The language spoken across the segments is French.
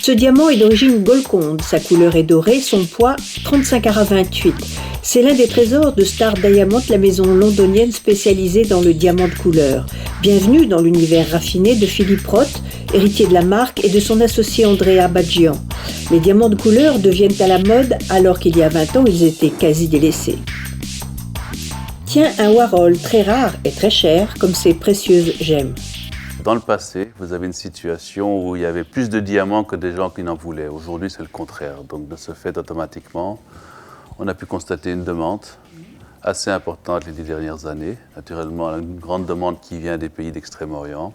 Ce diamant est d'origine golconde, sa couleur est dorée, son poids 35 carats 28. C'est l'un des trésors de Star Diamond, la maison londonienne spécialisée dans le diamant de couleur. Bienvenue dans l'univers raffiné de Philippe Roth, héritier de la marque, et de son associé Andrea Baggian. Les diamants de couleur deviennent à la mode alors qu'il y a 20 ans, ils étaient quasi délaissés. Tiens, un Warhol très rare et très cher, comme ces précieuses gemmes. Dans le passé, vous avez une situation où il y avait plus de diamants que des gens qui n'en voulaient. Aujourd'hui, c'est le contraire. Donc, de ce fait, automatiquement, on a pu constater une demande assez importante les 10 dernières années. Naturellement, une grande demande qui vient des pays d'Extrême-Orient,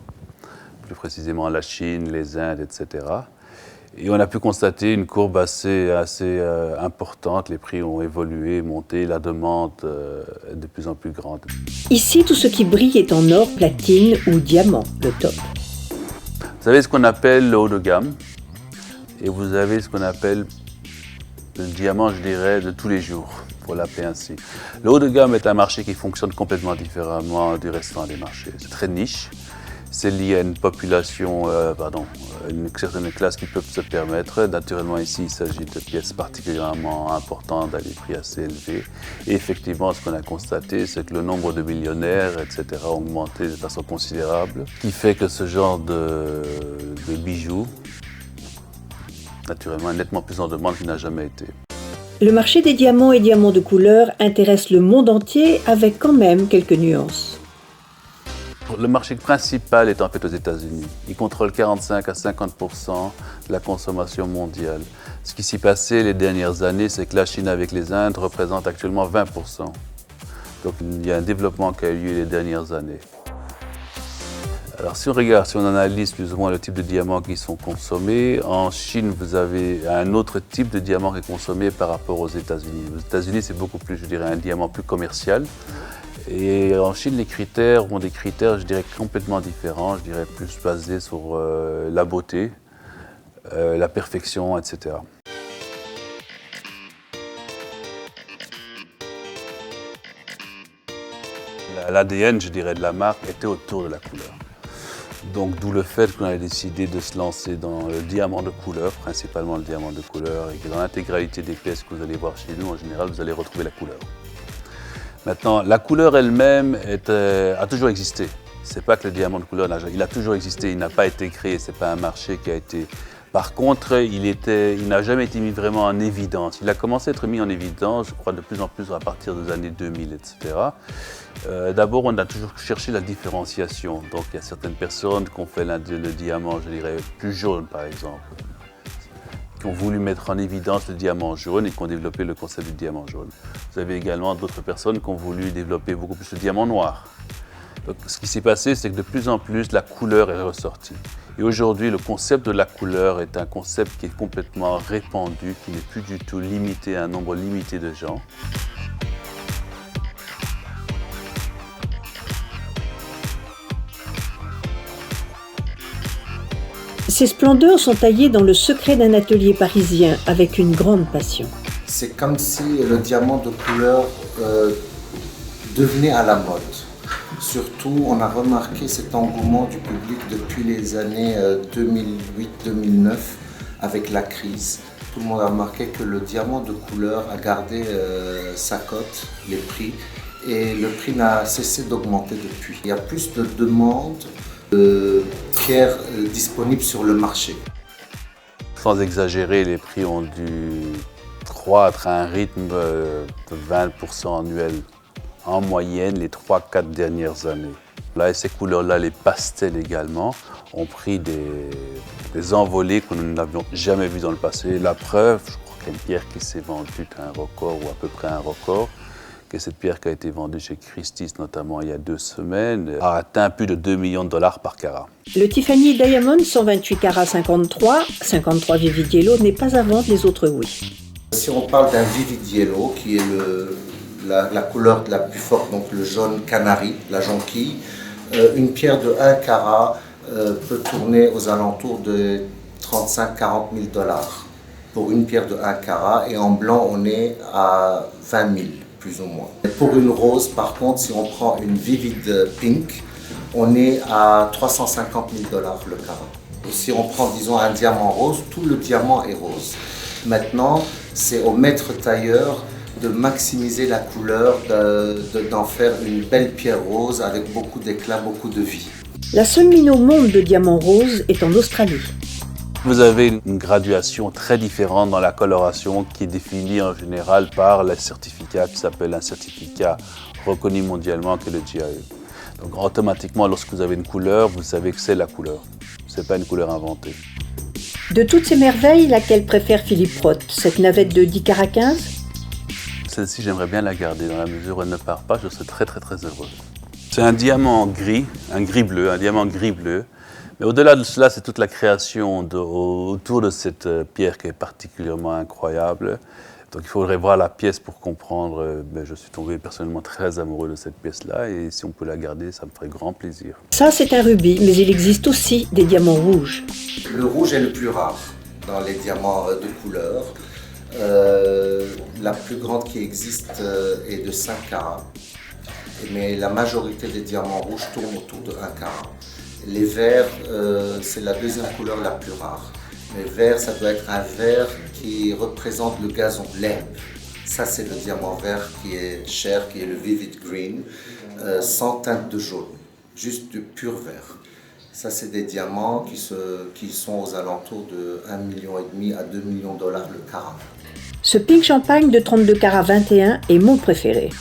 plus précisément la Chine, les Indes, etc. Et on a pu constater une courbe assez importante. Les prix ont évolué, monté, la demande est de plus en plus grande. Ici, tout ce qui brille est en or, platine ou diamant, le top. Vous avez ce qu'on appelle le haut de gamme et vous avez ce qu'on appelle le diamant, je dirais, de tous les jours, pour l'appeler ainsi. Le haut de gamme est un marché qui fonctionne complètement différemment du restant des marchés. C'est très niche. C'est lié à une population, une certaine classe qui peuvent se permettre. Naturellement, ici, il s'agit de pièces particulièrement importantes à des prix assez élevés. Et effectivement, ce qu'on a constaté, c'est que le nombre de millionnaires, etc., a augmenté de façon considérable, ce qui fait que ce genre de bijoux, naturellement, est nettement plus en demande qu'il n'a jamais été. Le marché des diamants et diamants de couleur intéresse le monde entier avec quand même quelques nuances. Le marché principal est en fait aux États-Unis. Il contrôle 45 à 50% de la consommation mondiale. Ce qui s'est passé les dernières années, c'est que la Chine avec les Indes représente actuellement 20%. Donc il y a un développement qui a eu lieu les dernières années. Alors si on analyse plus ou moins le type de diamants qui sont consommés, en Chine vous avez un autre type de diamant qui est consommé par rapport aux États-Unis. Aux États-Unis c'est beaucoup plus, je dirais, un diamant plus commercial. Et en Chine, les critères ont des critères, je dirais, complètement différents, je dirais plus basés sur la beauté, la perfection, etc. L'ADN, je dirais, de la marque était autour de la couleur. Donc d'où le fait qu'on a décidé de se lancer dans le diamant de couleur, principalement le diamant de couleur, et que dans l'intégralité des pièces que vous allez voir chez nous, en général, vous allez retrouver la couleur. Maintenant, la couleur elle-même a toujours existé. C'est pas que le diamant de couleur, il a toujours existé, il n'a pas été créé, c'est pas un marché qui a été... Par contre, il n'a jamais été mis vraiment en évidence. Il a commencé à être mis en évidence, je crois, de plus en plus à partir des années 2000, etc. D'abord, on a toujours cherché la différenciation. Donc, il y a certaines personnes qui ont fait le diamant, je dirais, plus jaune, par exemple, qui ont voulu mettre en évidence le diamant jaune et qui ont développé le concept du diamant jaune. Vous avez également d'autres personnes qui ont voulu développer beaucoup plus le diamant noir. Donc, ce qui s'est passé, c'est que de plus en plus, la couleur est ressortie. Et aujourd'hui, le concept de la couleur est un concept qui est complètement répandu, qui n'est plus du tout limité à un nombre limité de gens. Ces splendeurs sont taillées dans le secret d'un atelier parisien avec une grande passion. C'est comme si le diamant de couleur devenait à la mode. Surtout, on a remarqué cet engouement du public depuis les années 2008-2009 avec la crise. Tout le monde a remarqué que le diamant de couleur a gardé sa cote, les prix, et le prix n'a cessé d'augmenter depuis. Il y a plus de demandes de pierres disponibles sur le marché. Sans exagérer, les prix ont dû croître à un rythme de 20% annuel en moyenne les 3-4 dernières années. Là, et ces couleurs-là, les pastels également, ont pris des envolées que nous n'avions jamais vues dans le passé. La preuve, je crois qu'il y a une pierre qui s'est vendue à un record ou à peu près un record, que cette pierre qui a été vendue chez Christie's notamment il y a 2 semaines a atteint plus de 2 millions de dollars par carat. Le Tiffany Diamond 128 carats 53 Vivid Yellow n'est pas à vendre, les autres oui. Si on parle d'un Vivid Yellow, qui est la couleur la plus forte, donc le jaune canari, la jonquille, une pierre de 1 carat peut tourner aux alentours de 35-40 000 dollars pour une pierre de 1 carat, et en blanc on est à 20 000 plus ou moins. Et pour une rose, par contre, si on prend une Vivid Pink, on est à 350 000 dollars le carat. si on prend, disons, un diamant rose, tout le diamant est rose. Maintenant, c'est au maître tailleur de maximiser la couleur, d'en faire une belle pierre rose avec beaucoup d'éclat, beaucoup de vie. La seule mine au monde de diamants roses est en Australie. Vous avez une graduation très différente dans la coloration qui est définie en général par le certificat qui s'appelle un certificat reconnu mondialement que le GIA. Donc automatiquement, lorsque vous avez une couleur, vous savez que c'est la couleur. Ce n'est pas une couleur inventée. De toutes ces merveilles, laquelle préfère Philippe Protte? Cette navette de 10 carats 15? Celle-ci, j'aimerais bien la garder dans la mesure où elle ne part pas. Je serais très très très heureux. C'est un diamant gris, un diamant gris-bleu. Mais au-delà de cela, c'est toute la création autour de cette pierre qui est particulièrement incroyable. Donc il faudrait voir la pièce pour comprendre. Mais je suis tombé personnellement très amoureux de cette pièce-là et si on peut la garder, ça me ferait grand plaisir. Ça, c'est un rubis, mais il existe aussi des diamants rouges. Le rouge est le plus rare dans les diamants de couleur. La plus grande qui existe est de 5 carats. Mais la majorité des diamants rouges tournent autour de 1 carat. Les verts, c'est la deuxième couleur la plus rare. Mais vert, ça doit être un vert qui représente le gazon, l'herbe. Ça, c'est le diamant vert qui est cher, qui est le Vivid Green, sans teinte de jaune, juste du pur vert. Ça, c'est des diamants qui sont aux alentours de 1,5 million à 2 millions de dollars le carat. Ce pink champagne de 32 carats 21 est mon préféré.